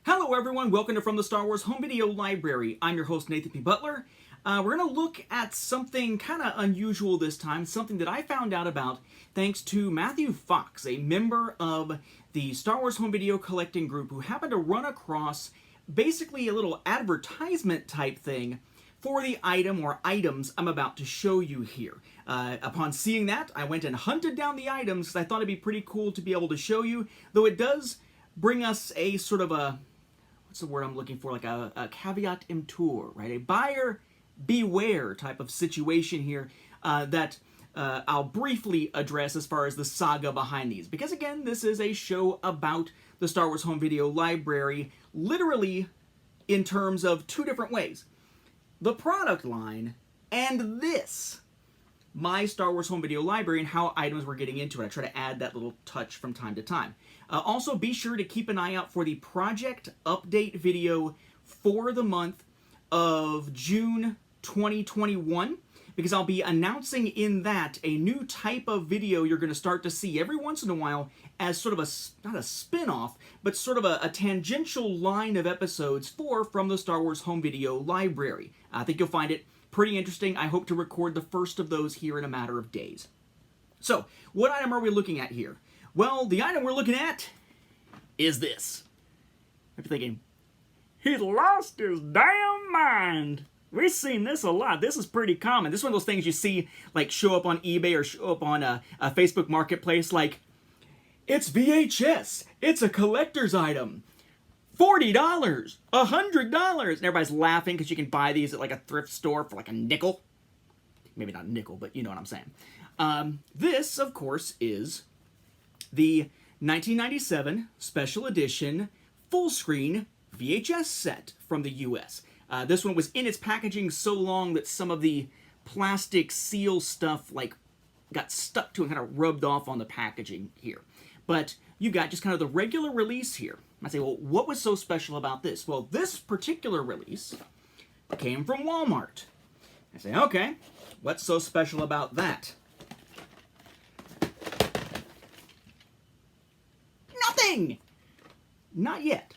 Hello everyone, welcome to From the Star Wars Home Video Library. I'm your host Nathan P. Butler. We're going to look at something kind of unusual this time, something that I found out about thanks to Matthew Fox, a member of the Star Wars Home Video collecting group who happened to run across basically a little advertisement type thing for the item or items I'm about to show you here. Upon seeing that, I went and hunted down the items because I thought it'd be pretty cool to be able to show you, though it does bring us a sort of a, what's the word I'm looking for, like a caveat emptor, right? A buyer beware type of situation here that I'll briefly address as far as the saga behind these. Because again, this is a show about the Star Wars Home Video Library, literally in terms of two different ways. The product line and this, my Star Wars Home Video Library, and how items were getting into it. I try to add that little touch from time to time. Also, be sure to keep an eye out for the project update video for the month of June 2021, because I'll be announcing in that a new type of video you're going to start to see every once in a while as sort of a, not a spin-off, but sort of a tangential line of episodes from the Star Wars Home Video Library. I think you'll find it pretty interesting. I hope to record the first of those here in a matter of days. So, what item are we looking at here? Well, the item we're looking at is this. If you're thinking, he lost his damn mind. We've seen this a lot. This is pretty common. This is one of those things you see like show up on eBay or show up on a Facebook Marketplace like, it's VHS. It's a collector's item. $40, $100. And everybody's laughing because you can buy these at like a thrift store for like a nickel. Maybe not a nickel, but you know what I'm saying. This, of course, is the 1997 Special Edition full-screen VHS set from the US. This one was in its packaging so long that some of the plastic seal stuff like got stuck to and kind of rubbed off on the packaging here. But you got just kind of the regular release here. I say, well, what was so special about this? Well, this particular release came from Walmart. I say, okay, what's so special about that? Nothing! Not yet.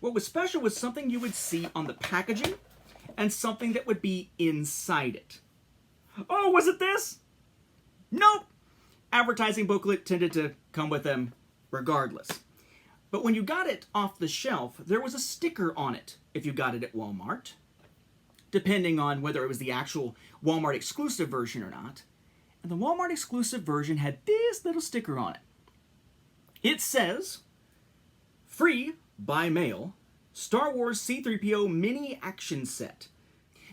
What was special was something you would see on the packaging and something that would be inside it. Oh, was it this? Nope! Advertising booklet tended to come with them regardless. But when you got it off the shelf, there was a sticker on it if you got it at Walmart, depending on whether it was the actual Walmart exclusive version or not. And the Walmart exclusive version had this little sticker on it. It says, free by mail, Star Wars C-3PO Mini Action Set.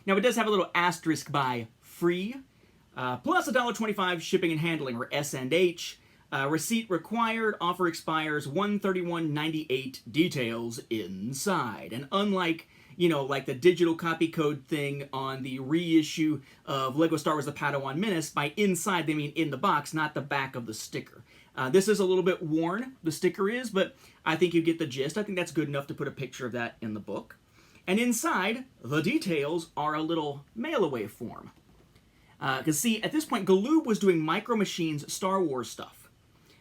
Now it does have a little asterisk by free, plus $1.25 shipping and handling, or S&H. Receipt required, offer expires 1/31/98, details inside. And unlike, you know, like the digital copy code thing on the reissue of LEGO Star Wars The Padawan Menace, by inside they mean in the box, not the back of the sticker. This is a little bit worn, the sticker is, but I think you get the gist. I think that's good enough to put a picture of that in the book. And inside, the details are a little mail-away form. Because see, at this point, Galoob was doing Micro Machines Star Wars stuff.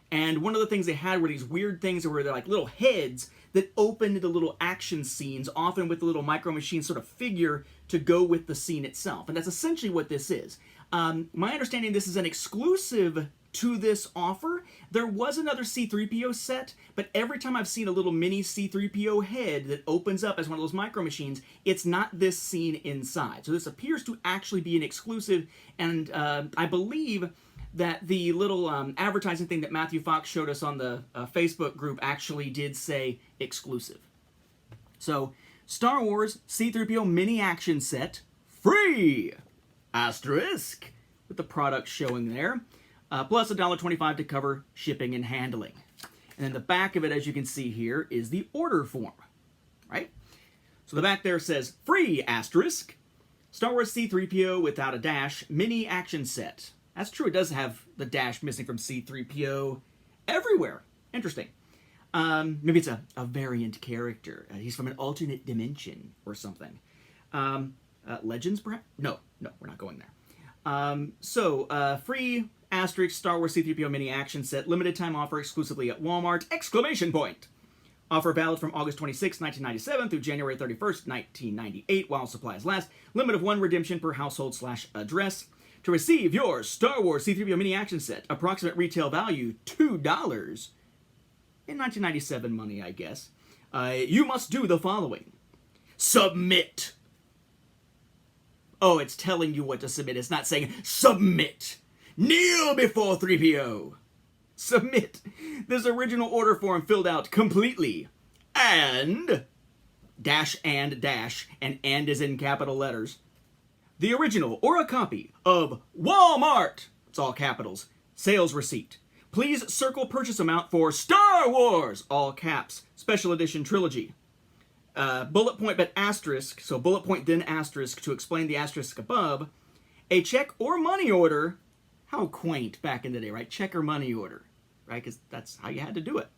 And one of the things they had were these weird things that were like little heads that opened into little action scenes, often with the little Micro Machine sort of figure to go with the scene itself. And that's essentially what this is. My understanding, this is an exclusive to this offer. There was another C-3PO set, but every time I've seen a little mini C-3PO head that opens up as one of those Micro Machines, it's not this scene inside. So this appears to actually be an exclusive, and I believe that the little advertising thing that Matthew Fox showed us on the Facebook group actually did say exclusive. So, Star Wars C-3PO Mini Action Set, free! Asterisk! With the product showing there. Plus $1.25 to cover shipping and handling. And then the back of it, as you can see here, is the order form, right? So the back there says, free! Asterisk! Star Wars C-3PO without a dash, Mini Action Set. That's true, it does have the dash missing from C-3PO everywhere. Interesting. Maybe it's a variant character. He's from an alternate dimension or something. Legends, perhaps? No, we're not going there. Free asterisk Star Wars C-3PO Mini Action Set, limited time offer exclusively at Walmart, exclamation point. Offer valid from August 26, 1997 through January 31st, 1998 while supplies last. Limit of 1 redemption per household/address. To receive your Star Wars C-3PO Mini Action Set, approximate retail value $2. In 1997 money, I guess. You must do the following. Submit. Oh, it's telling you what to submit. It's not saying submit. Kneel before 3PO. Submit this original order form filled out completely. And and is in capital letters. The original or a copy of Walmart, it's all capitals, sales receipt. Please circle purchase amount for Star Wars, all caps, Special Edition Trilogy. Bullet point but asterisk, so bullet point then asterisk to explain the asterisk above. A check or money order, how quaint back in the day, right? Check or money order, right? Because that's how you had to do it.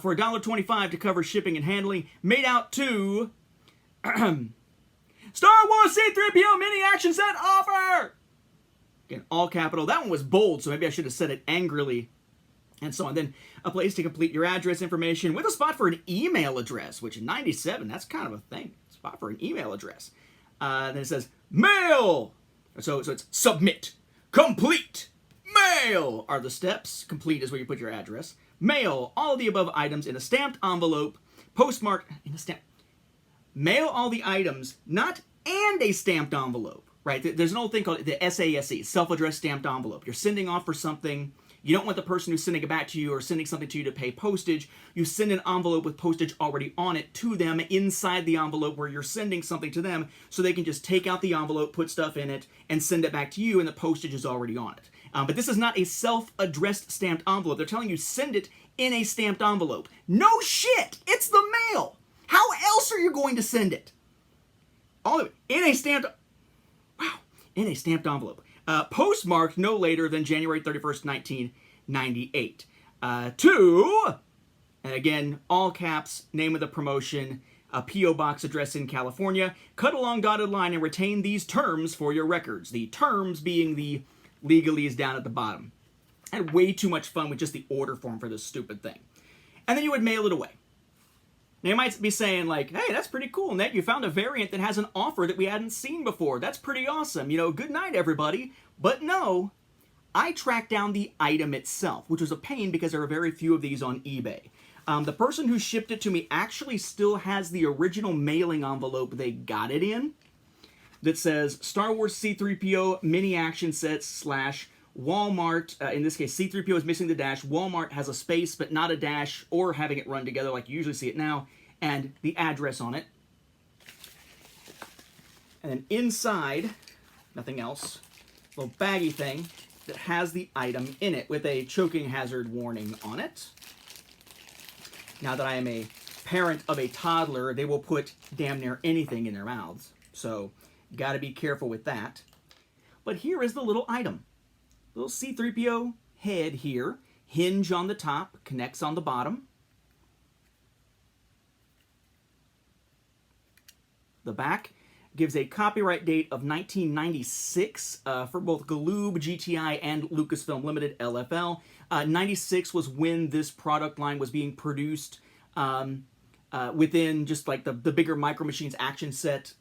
For $1.25 to cover shipping and handling, made out to Star Wars C-3PO Mini Action Set offer! Again, all capital. That one was bold, so maybe I should have said it angrily. And so on. Then a place to complete your address information with a spot for an email address, which in 97, that's kind of a thing. Spot for an email address. Then it says mail. So it's submit, complete, mail are the steps. Complete is where you put your address. Mail all of the above items in a stamped envelope, postmarked in a stamp. Mail all the items, not and a stamped envelope, right? There's an old thing called the SASE, self-addressed stamped envelope. You're sending off for something. You don't want the person who's sending it back to you or sending something to you to pay postage. You send an envelope with postage already on it to them inside the envelope where you're sending something to them so they can just take out the envelope, put stuff in it, and send it back to you, and the postage is already on it. But this is not a self-addressed stamped envelope. They're telling you send it in a stamped envelope. No shit! It's the mail! How else are you going to send it? All of it in a stamped... Wow. In a stamped envelope. Postmarked no later than January 31st, 1998. And again, all caps, name of the promotion, a P.O. Box address in California. Cut along dotted line and retain these terms for your records. The terms being the legalese down at the bottom. I had way too much fun with just the order form for this stupid thing. And then you would mail it away. Now you might be saying like, hey, that's pretty cool, Ned. You found a variant that has an offer that we hadn't seen before. That's pretty awesome. You know, good night, everybody. But no, I tracked down the item itself, which was a pain because there are very few of these on eBay. The person who shipped it to me actually still has the original mailing envelope they got it in that says Star Wars C-3PO Mini Action Set / Walmart. In this case, C-3PO is missing the dash. Walmart has a space but not a dash or having it run together like you usually see it now. And the address on it. And then inside, nothing else, a little baggy thing that has the item in it with a choking hazard warning on it. Now that I am a parent of a toddler, they will put damn near anything in their mouths. So, got to be careful with that. But here is the little item. Little C-3PO head here. Hinge on the top, connects on the bottom. The back gives a copyright date of 1996 for both Galoob, GTI, and Lucasfilm Limited, LFL. 96 was when this product line was being produced within just like the bigger Micro Machines Action Set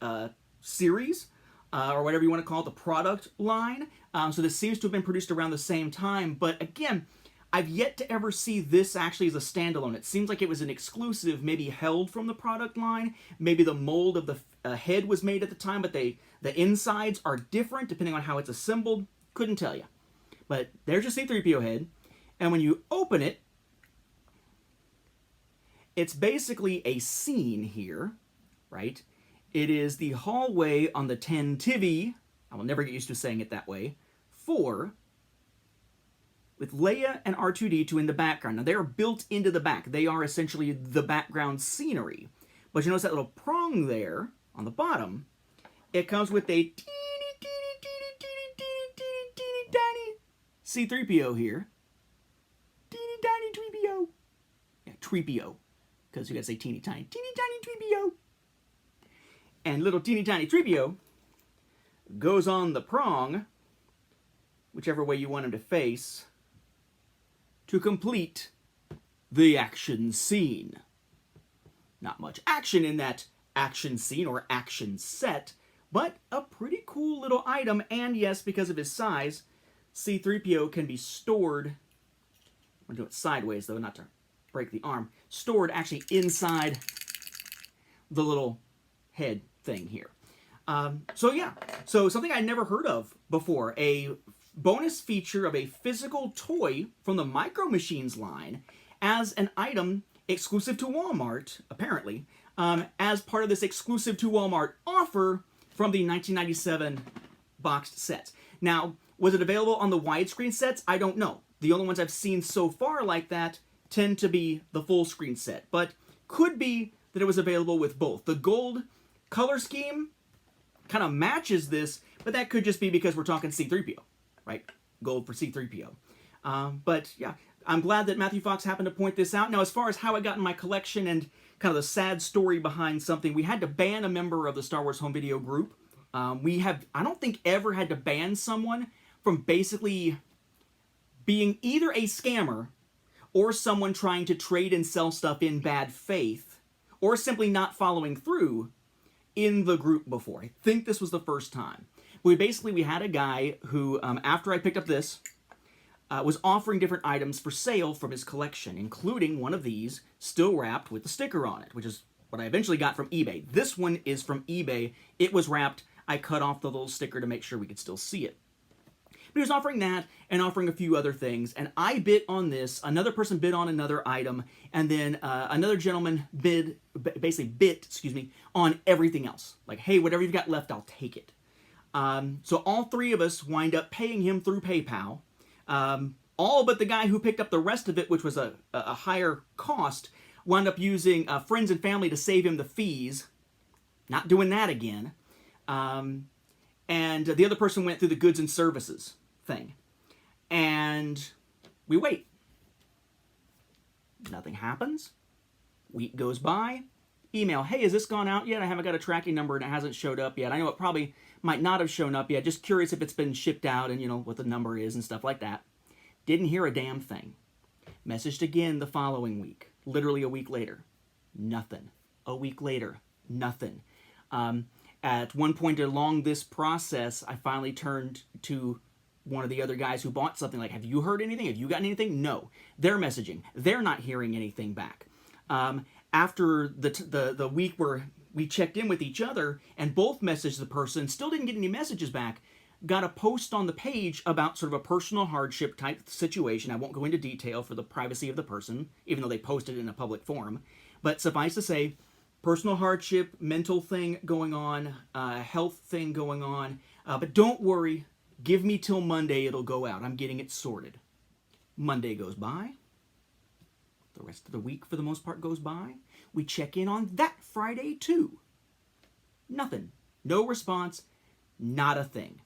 series, or whatever you want to call it, the product line. So this seems to have been produced around the same time, but again, I've yet to ever see this actually as a standalone. It seems like it was an exclusive, maybe held from the product line. Maybe the mold of the head was made at the time, but the insides are different depending on how it's assembled. Couldn't tell you. But there's your C-3PO head. And when you open it, it's basically a scene here, right? It is the hallway on the Tantive, I will never get used to saying it that way, 4, with Leia and R2-D2 in the background. Now, they are built into the back. They are essentially the background scenery. But you notice that little prong there on the bottom, it comes with a teeny tiny C-3PO here. Teeny tiny 3PO. Yeah, 3PO. Because you gotta say teeny tiny 3PO. And little teeny tiny 3PO goes on the prong, whichever way you want him to face, to complete the action scene. Not much action in that action scene or action set, but a pretty cool little item, and yes, because of his size, C-3PO can be stored, I'm going to do it sideways though, not to break the arm, stored actually inside the little head thing here. So yeah, so something I'd never heard of before, a bonus feature of a physical toy from the Micro Machines line as an item exclusive to Walmart, apparently, as part of this exclusive to Walmart offer from the 1997 boxed sets. Now, was it available on the widescreen sets? I don't know. The only ones I've seen so far like that tend to be the full screen set, but could be that it was available with both. The gold color scheme kind of matches this, but that could just be because we're talking C-3PO, right? Gold for C-3PO. But yeah, I'm glad that Matthew Fox happened to point this out. Now, as far as how it got in my collection and kind of the sad story behind something, we had to ban a member of the Star Wars Home Video group. We have, I don't think, ever had to ban someone from basically being either a scammer or someone trying to trade and sell stuff in bad faith or simply not following through in the group before. I think this was the first time. We had a guy who, after I picked up this, was offering different items for sale from his collection, including one of these still wrapped with the sticker on it, which is what I eventually got from eBay. This one is from eBay. It was wrapped. I cut off the little sticker to make sure we could still see it. But he was offering that and offering a few other things, and I bid on this. Another person bid on another item, and then another gentleman bid on everything else. Like, hey, whatever you've got left, I'll take it. So all three of us wind up paying him through PayPal. All but the guy who picked up the rest of it, which was a higher cost, wound up using friends and family to save him the fees. Not doing that again. And the other person went through the goods and services thing. And we wait. Nothing happens. Week goes by. Email, hey, has this gone out yet? I haven't got a tracking number and it hasn't showed up yet. I know it probably might not have shown up yet. Just curious if it's been shipped out and, you know, what the number is and stuff like that. Didn't hear a damn thing. Messaged again the following week. Literally a week later. Nothing. A week later. Nothing. At one point along this process, I finally turned to one of the other guys who bought something, like, have you heard anything? Have you gotten anything? No. They're messaging. They're not hearing anything back. After the week where we checked in with each other and both messaged the person, still didn't get any messages back, got a post on the page about sort of a personal hardship type situation. I won't go into detail for the privacy of the person, even though they posted it in a public forum. But suffice to say, personal hardship, mental thing going on, health thing going on. But don't worry, give me till Monday, it'll go out. I'm getting it sorted. Monday goes by. The rest of the week, for the most part, goes by. We check in on that Friday, too. Nothing. No response. Not a thing.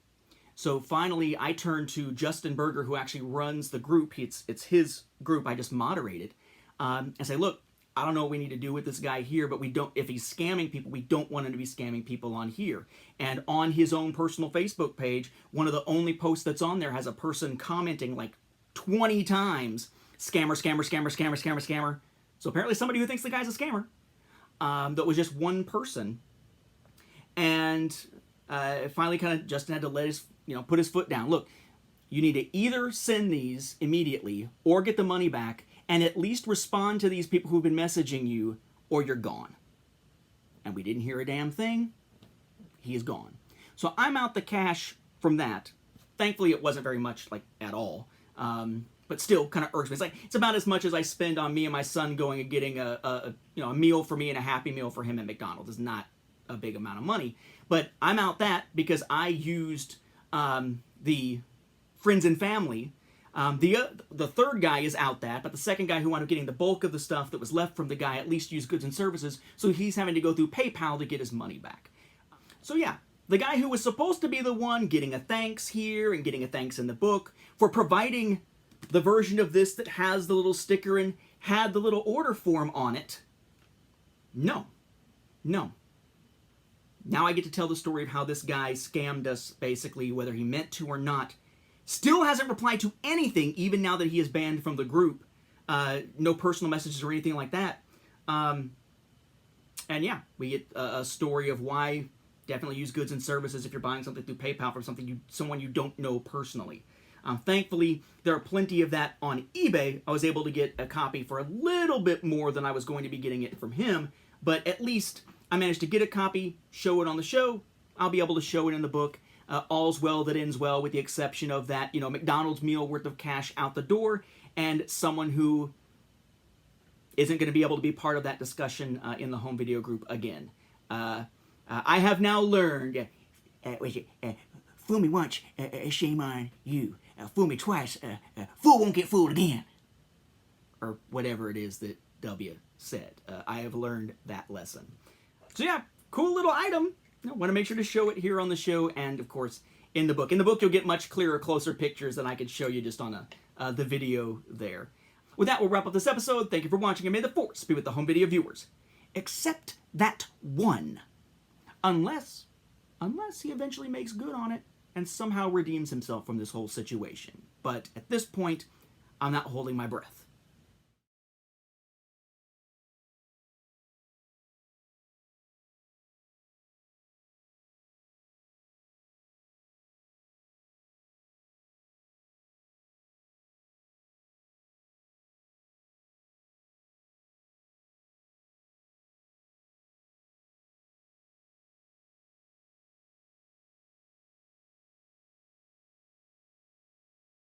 So finally, I turn to Justin Berger, who actually runs the group. It's his group. I just moderate it. And say, look, I don't know what we need to do with this guy here, but we don't, if he's scamming people, we don't want him to be scamming people on here. And on his own personal Facebook page, one of the only posts that's on there has a person commenting like 20 times, scammer, scammer, scammer, scammer, scammer, scammer. So apparently somebody who thinks the guy's a scammer. That was just one person. And finally kind of Justin had to let his, put his foot down. Look, you need to either send these immediately or get the money back and at least respond to these people who've been messaging you, or you're gone. And we didn't hear a damn thing. He is gone. So I'm out the cash from that. Thankfully, it wasn't very much, at all. But still kind of irks me. It's about as much as I spend on me and my son going and getting a meal for me and a Happy Meal for him at McDonald's. It's not a big amount of money. But I'm out that because I used the friends and family. The third guy is out that, but the second guy who wound up getting the bulk of the stuff that was left from the guy at least used goods and services, so he's having to go through PayPal to get his money back. So yeah, the guy who was supposed to be the one getting a thanks here and getting a thanks in the book for providing the version of this that has the little sticker and had the little order form on it. No. Now I get to tell the story of how this guy scammed us, basically, whether he meant to or not. Still hasn't replied to anything, even now that he is banned from the group. No personal messages or anything like that. And yeah, we get a story of why definitely use goods and services if you're buying something through PayPal from someone you don't know personally. Thankfully, there are plenty of that on eBay. I was able to get a copy for a little bit more than I was going to be getting it from him, but at least I managed to get a copy, show it on the show. I'll be able to show it in the book. All's well that ends well, with the exception of that, McDonald's meal worth of cash out the door, and someone who isn't going to be able to be part of that discussion in the home video group again. I have now learned, fool me once, shame on you. Fool me twice, fool won't get fooled again. Or whatever it is that W said. I have learned that lesson. So yeah, cool little item. I want to make sure to show it here on the show, and of course in the book. In the book, you'll get much clearer, closer pictures than I could show you just on the video there. With that, we'll wrap up this episode. Thank you for watching, and may the Force be with the home video viewers. Except that one. Unless he eventually makes good on it and somehow redeems himself from this whole situation. But at this point, I'm not holding my breath.